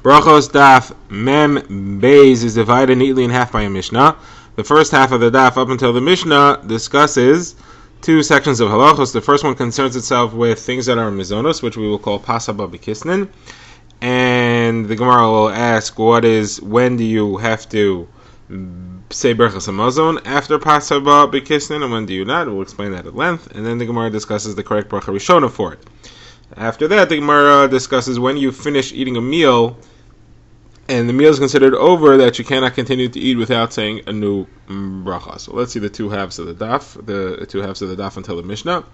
Brachos Daf Mem Beis is divided neatly in half by a Mishnah. The first half of the Daf up until the Mishnah discusses two sections of halachos. The first one concerns itself with things that are mizonos, which we will call pas haba b'kisnin. And the Gemara will ask, when do you have to say Brachos Hamazon after pas haba b'kisnin, and when do you not? We'll explain that at length. And then the Gemara discusses the correct bracha rishona for it. After that, the Gemara discusses when you finish eating a meal and the meal is considered over, that you cannot continue to eat without saying a new bracha. So let's see the two halves of the daf until the Mishnah.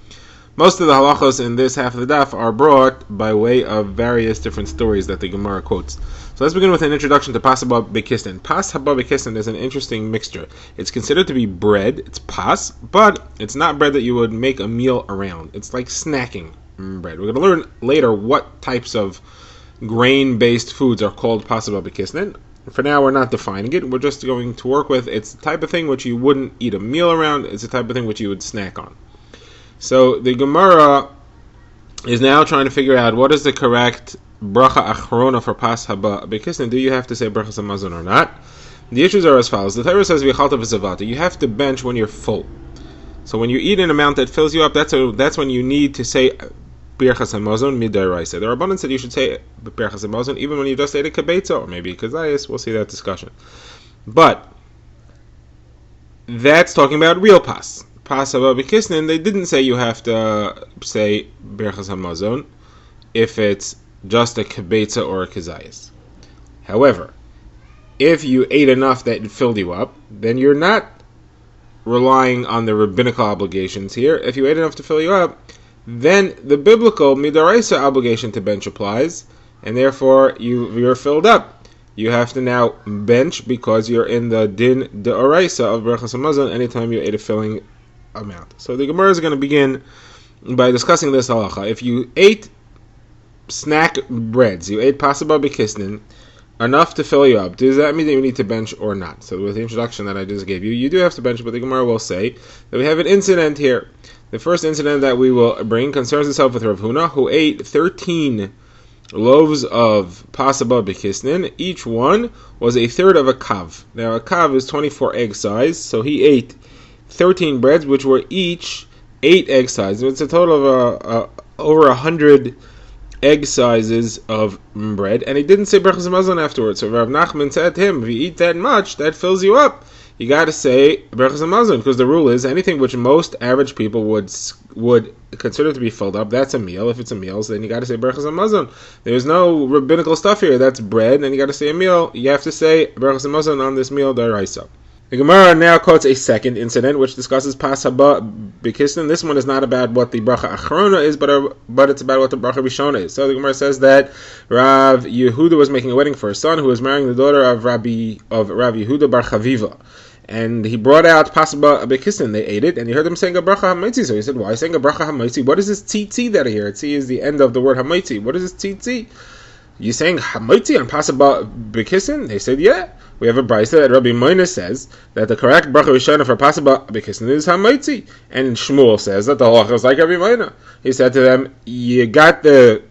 Most of the halachos in this half of the daf are brought by way of various different stories that the Gemara quotes. So let's begin with an introduction to pas haba b'kisnin. Pas haba b'kisnin is an interesting mixture. It's considered to be bread. It's pas, but it's not bread that you would make a meal around. It's like snacking bread. We're going to learn later what types of grain-based foods are called pas haba b'kisnin. For now, we're not defining it. We're just going to work with it's the type of thing which you wouldn't eat a meal around. It's the type of thing which you would snack on. So the Gemara is now trying to figure out what is the correct bracha achrona for pas haba b'kisnin. Do you have to say brachas hamazon or not? The issues are as follows. The Torah says v'chalta v'zavata. You have to bench when you're full. So when you eat an amount that fills you up, that's when you need to say Brachos Hamazon midaraisa. There are abundance that you should say Brachos Hamazon even when you just ate a kibetza or maybe a concise. We'll see that discussion. But that's talking about real pas. Pas haba b'kisnin, they didn't say you have to say Brachos Hamazon if it's just a kibetza or a concise. However, if you ate enough that it filled you up, then you're not relying on the rabbinical obligations here. If you ate enough to fill you up, then the biblical midaraisa obligation to bench applies, and therefore you're filled up. You have to now bench because you're in the din deoraisa of Brachos Hamazon anytime you ate a filling amount. So the Gemara is going to begin by discussing this halacha. If you ate snack breads, you ate pas haba b'kisnin, enough to fill you up, does that mean that you need to bench or not? So with the introduction that I just gave you, you do have to bench, but the Gemara will say that we have an incident here. The first incident that we will bring concerns itself with Rav Huna, who ate 13 loaves of pas haba b'kisnin. Each one was a third of a kav. Now a kav is 24 egg size, so he ate 13 breads, which were each 8 egg sizes. It's a total of over 100 egg sizes of bread, and he didn't say Brachos Hamazon afterwards. So Rav Nachman said to him, if you eat that much, that fills you up. You got to say Brachos Hamazon, because the rule is anything which most average people would consider to be filled up, that's a meal. If it's a meal, so then you got to say Brachos Hamazon. There's no rabbinical stuff here. That's bread, and you got to say a meal. You have to say Brachos Hamazon on this meal d'oraisa. The Gemara now quotes a second incident which discusses pas haba b'kisnin. This one is not about what the bracha achrona is, but it's about what the bracha rishona is. So the Gemara says that Rav Yehuda was making a wedding for his son, who was marrying the daughter of Rav Yehuda bar Chaviva. And he brought out pas haba b'kisnin. They ate it, and he heard them saying a bracha hamaitzi. So he said, why saying a bracha hamaitzi? What is this tzitzi that I hear? Tzitzi is the end of the word hamaitzi. What is this tzitzi? You saying hamaitzi on pas haba b'kisnin? They said, yeah. We have a brayso that Rabbi Moina says that the correct bracha rishona for pas haba b'kisnin is hamaitzi, and Shmuel says that the halacha is like Rabbi Moina. He said to them, you got the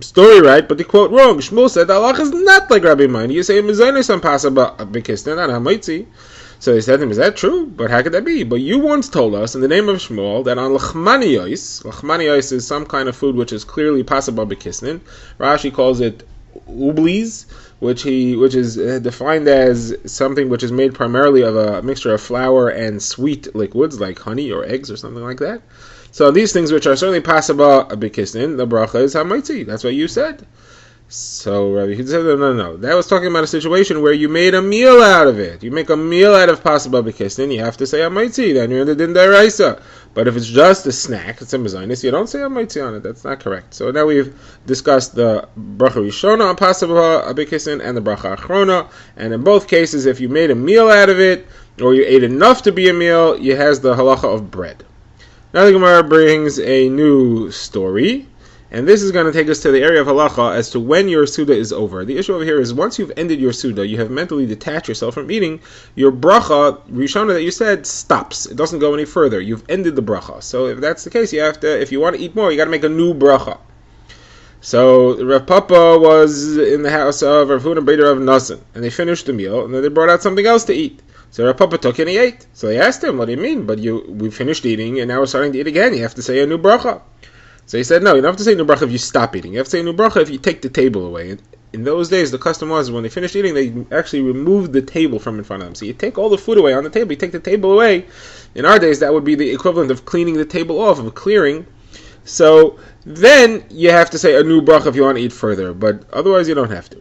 story right, but the quote wrong. Shmuel said the halacha is not like Rabbi Moina. You say mizonos on pas haba b'kisnin, not hamaitzi. So he said to him, is that true? But how could that be? But you once told us, in the name of Shmuel, that on lachmaniyos is some kind of food which is clearly pas haba b'kisnin. Rashi calls it ublis, which is defined as something which is made primarily of a mixture of flour and sweet liquids like honey or eggs or something like that. So these things which are certainly pas haba b'kisnin, the bracha is hamaitzi. That's what you said. So Rabbi Yehuda said, no. That was talking about a situation where you made a meal out of it. You make a meal out of pas haba b'kisnin, you have to say hamaitzi. Then you're in the din d'oraisa. But if it's just a snack, it's a mizonos, you don't say hamaitzi on it. That's not correct. So now we've discussed the bracha rishona on pas haba b'kisnin and the bracha achrona. And in both cases, if you made a meal out of it, or you ate enough to be a meal, you has the halacha of bread. Now the Gemara brings a new story. And this is going to take us to the area of halacha as to when your suda is over. The issue over here is once you've ended your suda, you have mentally detached yourself from eating, your bracha, rishona that you said, stops. It doesn't go any further. You've ended the bracha. So if that's the case, you have to, if you want to eat more, you got to make a new bracha. So Rav Papa was in the house of Rav Huna Beit Rav Nassan, and they finished the meal, and then they brought out something else to eat. So Rav Papa took and he ate. So they asked him, "What do you mean? But we finished eating, and now we're starting to eat again. You have to say a new bracha." So he said, "No, you don't have to say a new bracha if you stop eating. You have to say a new bracha if you take the table away." And in those days, the custom was when they finished eating, they actually removed the table from in front of them. So you take all the food away on the table, you take the table away. In our days, that would be the equivalent of cleaning the table off, of clearing. So then you have to say a new bracha if you want to eat further, but otherwise you don't have to.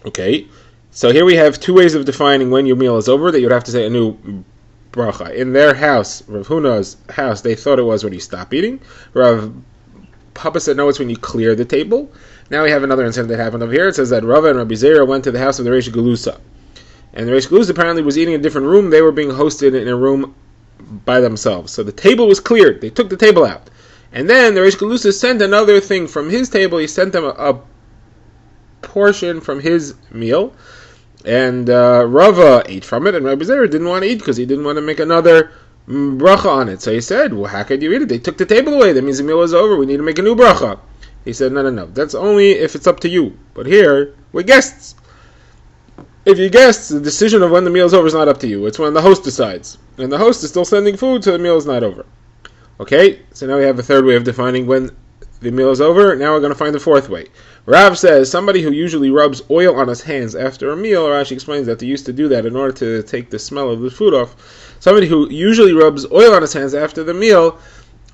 Okay, so here we have two ways of defining when your meal is over, that you'd have to say a new bracha. In their house, Rav Huna's house, they thought it was when you stop eating. Rav Papa said no, it's when you clear the table. Now we have another incident that happened over here. It says that Rava and Rabbi Zera went to the house of the Reish Galusa. And the Reish Galusa apparently was eating in a different room. They were being hosted in a room by themselves. So the table was cleared. They took the table out. And then the Reish Galusa sent another thing from his table. He sent them a portion from his meal. And Rava ate from it. And Rabbi Zera didn't want to eat because he didn't want to make another bracha on it. So he said, well, how could you eat it? They took the table away. That means the meal was over. We need to make a new bracha. He said, no. That's only if it's up to you. But here, we're guests. If you're guests, the decision of when the meal is over is not up to you. It's when the host decides. And the host is still sending food, so the meal is not over. Okay, so now we have a third way of defining when the meal is over. Now we're going to find the fourth way. Rav says, somebody who usually rubs oil on his hands after a meal, Rashi explains that they used to do that in order to take the smell of the food off. Somebody who usually rubs oil on his hands after the meal,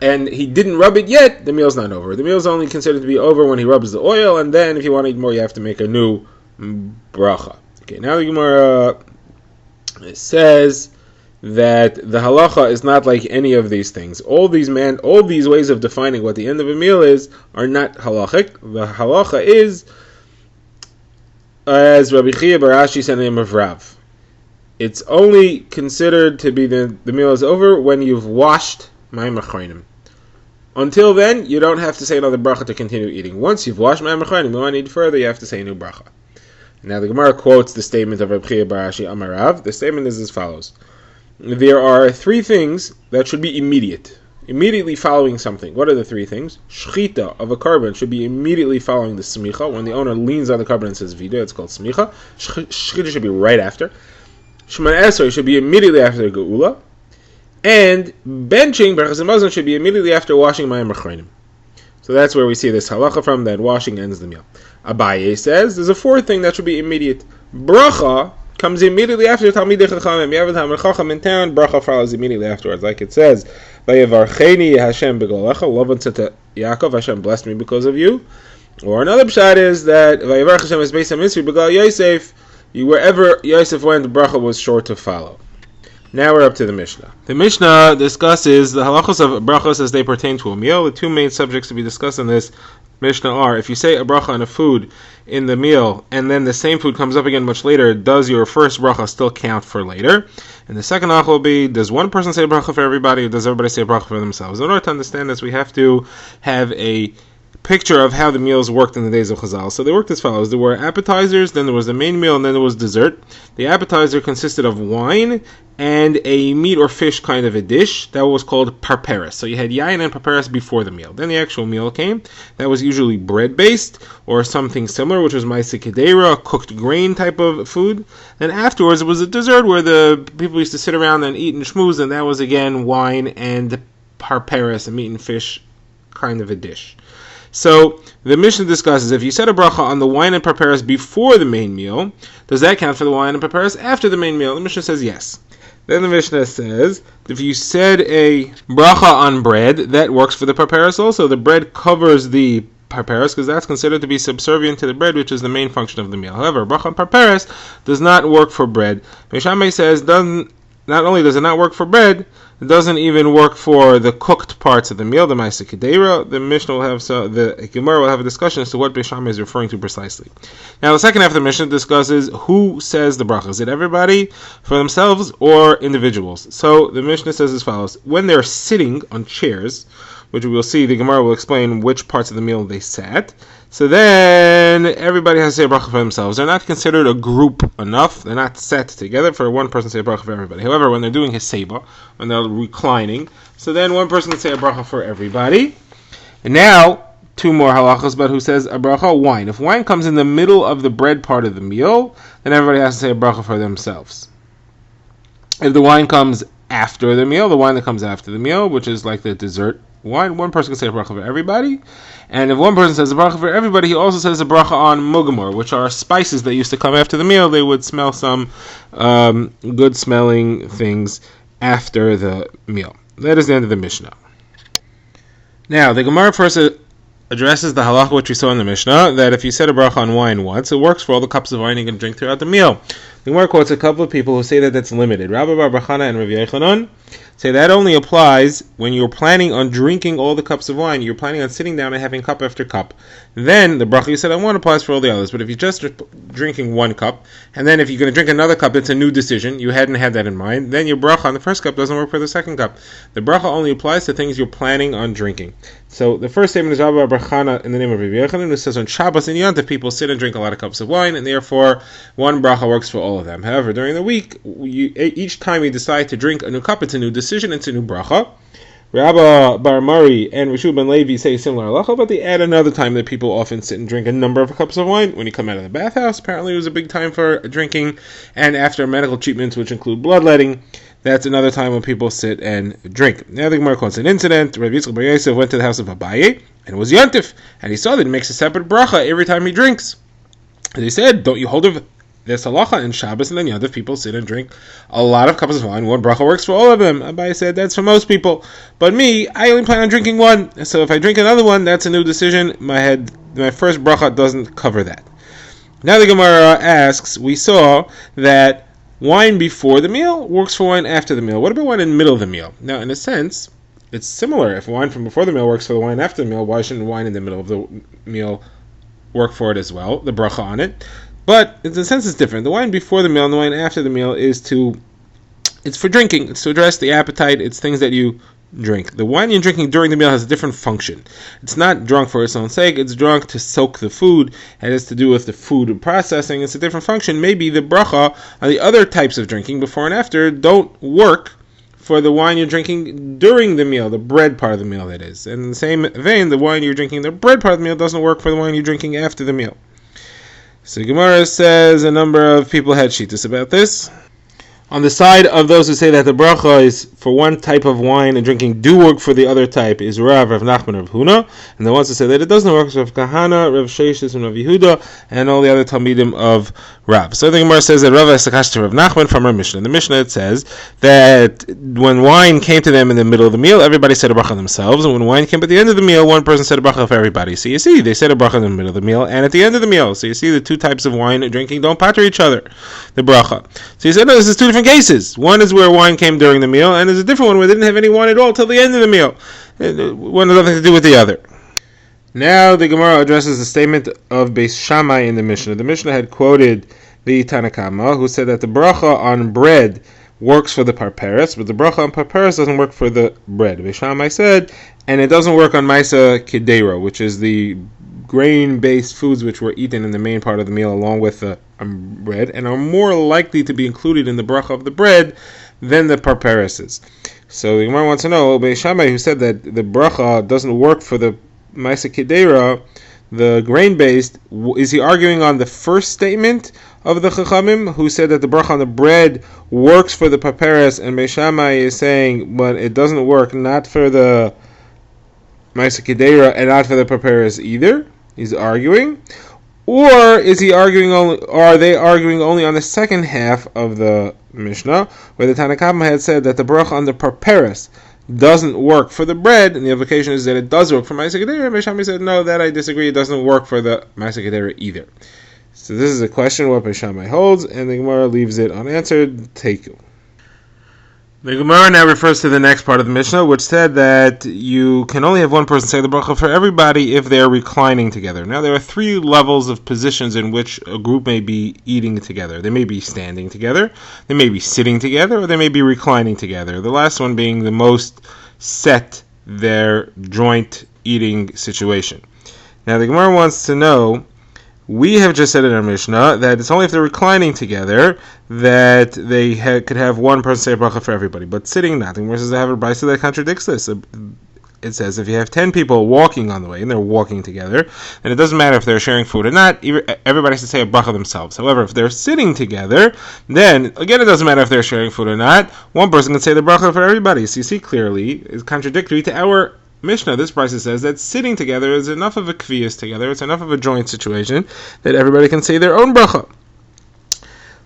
and he didn't rub it yet, the meal's not over. The meal's only considered to be over when he rubs the oil, and then if you want to eat more, you have to make a new bracha. Okay, now the Gemara says that the halacha is not like any of these things. All these ways of defining what the end of a meal is are not halachic. The halacha is, as Rabbi Chia bar Ashi said in the name of Rav, it's only considered to be the meal is over when you've washed Mayim Achronim. Until then, you don't have to say another bracha to continue eating. Once you've washed Mayim Achronim, you want to eat further, you have to say a new bracha. Now the Gemara quotes the statement of Rabbi Chia bar Ashi Amar Rav. The statement is as follows. There are three things that should be immediately following something. What are the three things? Shchita of a carbon should be immediately following the smicha. When the owner leans on the carbon and says vida, it's called smicha. Shchita should be right after. Shemana Esrei should be immediately after the geula. And benching, Brachos Daf, should be immediately after washing Mayim Achronim. So that's where we see this halacha from, that washing ends the meal. Abaye says there's a fourth thing that should be immediate. Bracha comes immediately after Talmidei Chachamim. You have a Talmid Chacham in town, bracha follows immediately afterwards. Like it says, Vayevarcheni Hashem b'golecha, Lavan said to Yaakov, Hashem blessed me because of you. Or another pshat is that Vayevarch Hashem es Beis HaMitzri b'gal Yosef, wherever Yosef went, the bracha was sure to follow. Now we're up to the Mishnah. The Mishnah discusses the halachos of brachos as they pertain to a meal. The two main subjects to be discussed in this Mishnah are, if you say a bracha on a food in the meal, and then the same food comes up again much later, does your first bracha still count for later? And the second halach will be, does one person say a bracha for everybody, or does everybody say a bracha for themselves? In order to understand this, we have to have a picture of how the meals worked in the days of Chazal. So they worked as follows. There were appetizers, then there was the main meal, and then there was dessert. The appetizer consisted of wine and a meat or fish kind of a dish that was called parperes. So you had yain and parperes before the meal. Then the actual meal came. That was usually bread-based or something similar, which was maisa kedera, cooked grain type of food. Then afterwards it was a dessert where the people used to sit around and eat and schmooze, and that was again wine and parperes, a meat and fish kind of a dish. So the Mishnah discusses, if you said a bracha on the wine and parperes before the main meal, does that count for the wine and parperes after the main meal? The Mishnah says yes. Then the Mishnah says, if you said a bracha on bread, that works for the parperes also. The bread covers the parperes because that's considered to be subservient to the bread, which is the main function of the meal. However, bracha on parperes does not work for bread. Mishamei says, not only does it not work for bread, it doesn't even work for the cooked parts of the meal, the Maisa Kedera. The Mishnah will have, the Gemara will have a discussion as to what Beis Shammai is referring to precisely. Now, the second half of the Mishnah discusses who says the bracha. Is it everybody for themselves or individuals? So the Mishnah says as follows: when they're sitting on chairs, which we will see, the Gemara will explain which parts of the meal they sat. So then everybody has to say a bracha for themselves. They're not considered a group enough. They're not set together for one person to say a bracha for everybody. However, when they're doing hiseba, when they're reclining, so then one person can say a bracha for everybody. And now, two more halachos, but who says a bracha wine. If wine comes in the middle of the bread part of the meal, then everybody has to say a bracha for themselves. If the wine comes after the meal, the wine that comes after the meal, which is like the dessert wine, one person can say a bracha for everybody. And if one person says a bracha for everybody, he also says a bracha on mugamor, which are spices that used to come after the meal. They would smell some good smelling things after the meal. That is the end of the Mishnah. Now, the Gemara first addresses the halacha which we saw in the Mishnah, that if you said a bracha on wine once, it works for all the cups of wine you can drink throughout the meal. The Gemara quotes a couple of people who say that that's limited. Rabbi Bar Bachana and Rav Yochanan say that only applies when you're planning on drinking all the cups of wine. You're planning on sitting down and having cup after cup. Then the bracha you said on one applies for all the others. But if you're just drinking one cup, and then if you're going to drink another cup, it's a new decision. You hadn't had that in mind. Then your bracha on the first cup doesn't work for the second cup. The bracha only applies to things you're planning on drinking. So the first statement is Rabbi Bar Bachana in the name of Rav Yochanan, who says on Shabbos and Yom Tov people sit and drink a lot of cups of wine, and therefore one bracha works for all of them. However, during the week, each time you decide to drink a new cup, it's a new decision, it's a new bracha. Rabbi Bar Mari and Rishu ben Levi say similar halacha, but they add another time that people often sit and drink a number of cups of wine. When you come out of the bathhouse, apparently it was a big time for drinking, and after medical treatments, which include bloodletting, that's another time when people sit and drink. Now the Gemara quotes an incident. Rabbi Yitzchak Bar Yosef went to the house of Abaye, and it was Yontif, and he saw that he makes a separate bracha every time he drinks. And he said, don't you hold of this halacha in Shabbos and then Yontif, people sit and drink a lot of cups of wine. One bracha works for all of them. Abaye said, that's for most people. But me, I only plan on drinking one. So if I drink another one, that's a new decision. My first bracha doesn't cover that. Now the Gemara asks, we saw that wine before the meal works for wine after the meal. What about wine in the middle of the meal? Now, in a sense, it's similar. If wine from before the meal works for the wine after the meal, why shouldn't wine in the middle of the meal work for it as well, the bracha on it? But in a sense, it's different. The wine before the meal and the wine after the meal it's for drinking. It's to address the appetite. It's things that you drink. The wine you're drinking during the meal has a different function. It's not drunk for its own sake. It's drunk to soak the food. It has to do with the food processing. It's a different function. Maybe the bracha on the other types of drinking before and after don't work for the wine you're drinking during the meal, the bread part of the meal, that is. And in the same vein, the wine you're drinking, the bread part of the meal, doesn't work for the wine you're drinking after the meal. So Gemara says a number of people had shittus about this. On the side of those who say that the bracha is for one type of wine and drinking do work for the other type is Rav Nachman, Rav Huna, and the ones who say that it doesn't work is Rav Kahana, Rav Sheshis, and Rav Yehuda, and all the other Talmidim of Rav. So the Gemara says that Rav Esakash to Rav Nachman from our Mishnah. In the Mishnah it says that when wine came to them in the middle of the meal, everybody said a bracha themselves, and when wine came at the end of the meal, one person said a bracha for everybody. So you see, they said a bracha in the middle of the meal and at the end of the meal. So you see, the two types of wine and drinking don't pater each other, the bracha. So you said, no, this is two different cases. One is where wine came during the meal, and there's a different one where they didn't have any wine at all till the end of the meal. One has nothing to do with the other. Now the Gemara addresses the statement of Beis Shammai in the Mishnah. The Mishnah had quoted the Tanna Kama, who said that the bracha on bread works for the parperes, but the bracha on parperes doesn't work for the bread. Beis Shammai said, and it doesn't work on maisa kidero, which is the grain-based foods which were eaten in the main part of the meal along with the bread, and are more likely to be included in the bracha of the bread than the parpereses. So the Gemara wants to know, Beis Shammai, who said that the bracha doesn't work for the maisa kidera, the grain-based, is he arguing on the first statement of the Chachamim, who said that the bracha on the bread works for the parperes, and Beis Shammai is saying, but it doesn't work, not for the maisa kidera and not for the parperes either? He's arguing, or is he arguing only? Or are they arguing only on the second half of the Mishnah, where the Tanna Kama had said that the bracha on the parperes doesn't work for the bread, and the implication is that it does work for maisa kidera? And Beis Shammai said, no, that I disagree. It doesn't work for the maisa kidera either. So this is a question what Beis Shammai holds, and the Gemara leaves it unanswered. Take you. The Gemara now refers to the next part of the Mishnah, which said that you can only have one person say the bracha for everybody if they are reclining together. Now, there are three levels of positions in which a group may be eating together. They may be standing together, they may be sitting together, or they may be reclining together. The last one being the most set their joint eating situation. Now, the Gemara wants to know, we have just said in our Mishnah that it's only if they're reclining together that they could have one person say a bracha for everybody, but sitting, nothing. Versus I have a brayso that contradicts this. it says if you have 10 people walking on the way and they're walking together, then it doesn't matter if they're sharing food or not. Everybody has to say a bracha themselves. However, if they're sitting together, then again it doesn't matter if they're sharing food or not. One person can say the bracha for everybody. So you see clearly it's contradictory to our Mishnah. This Brachos says that sitting together is enough of a kviyas together. It's enough of a joint situation that everybody can say their own bracha.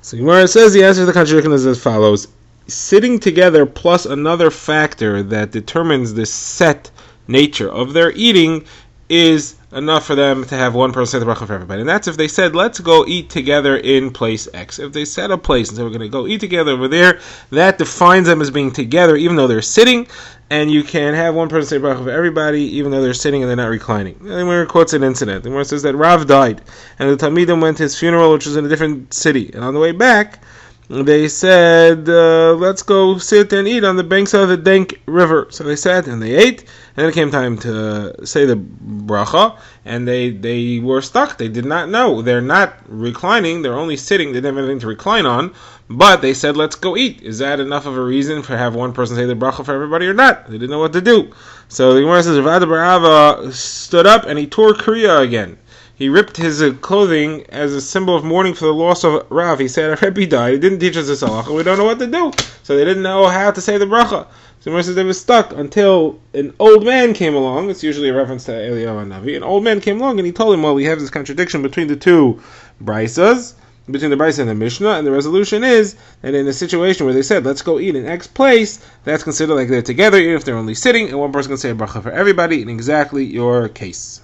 So Gemara says the answer to the contradiction is as follows: sitting together plus another factor that determines the set nature of their eating is enough for them to have one person say the bracha for everybody. And that's if they said, let's go eat together in place X. If they set a place and said, we're going to go eat together over there, that defines them as being together even though they're sitting, and you can have one person say bracha for everybody even though they're sitting and they're not reclining. And then Gemara quotes an incident. The Gemara says that Rav died, and the Talmidim went to his funeral, which was in a different city. And on the way back, they said, let's go sit and eat on the banks of the Denk River. So they sat and they ate, and then it came time to say the bracha, and they were stuck. They did not know. They're not reclining. They're only sitting. They didn't have anything to recline on, but they said, let's go eat. Is that enough of a reason for have one person say the bracha for everybody or not? They didn't know what to do. So the Gemara says, Rav Barava stood up and he tore Kriya again. He ripped his clothing as a symbol of mourning for the loss of Rav. He said, our Rebbe died. He didn't teach us this halacha. We don't know what to do. So they didn't know how to say the bracha. So Gemara says they were stuck until an old man came along. It's usually a reference to Eliyahu Navi. An old man came along and he told him, well, we have this contradiction between the two braysos, between the brayso and the Mishnah, and the resolution is that in a situation where they said, let's go eat in X place, that's considered like they're together, even if they're only sitting, and one person can say a bracha for everybody in exactly your case.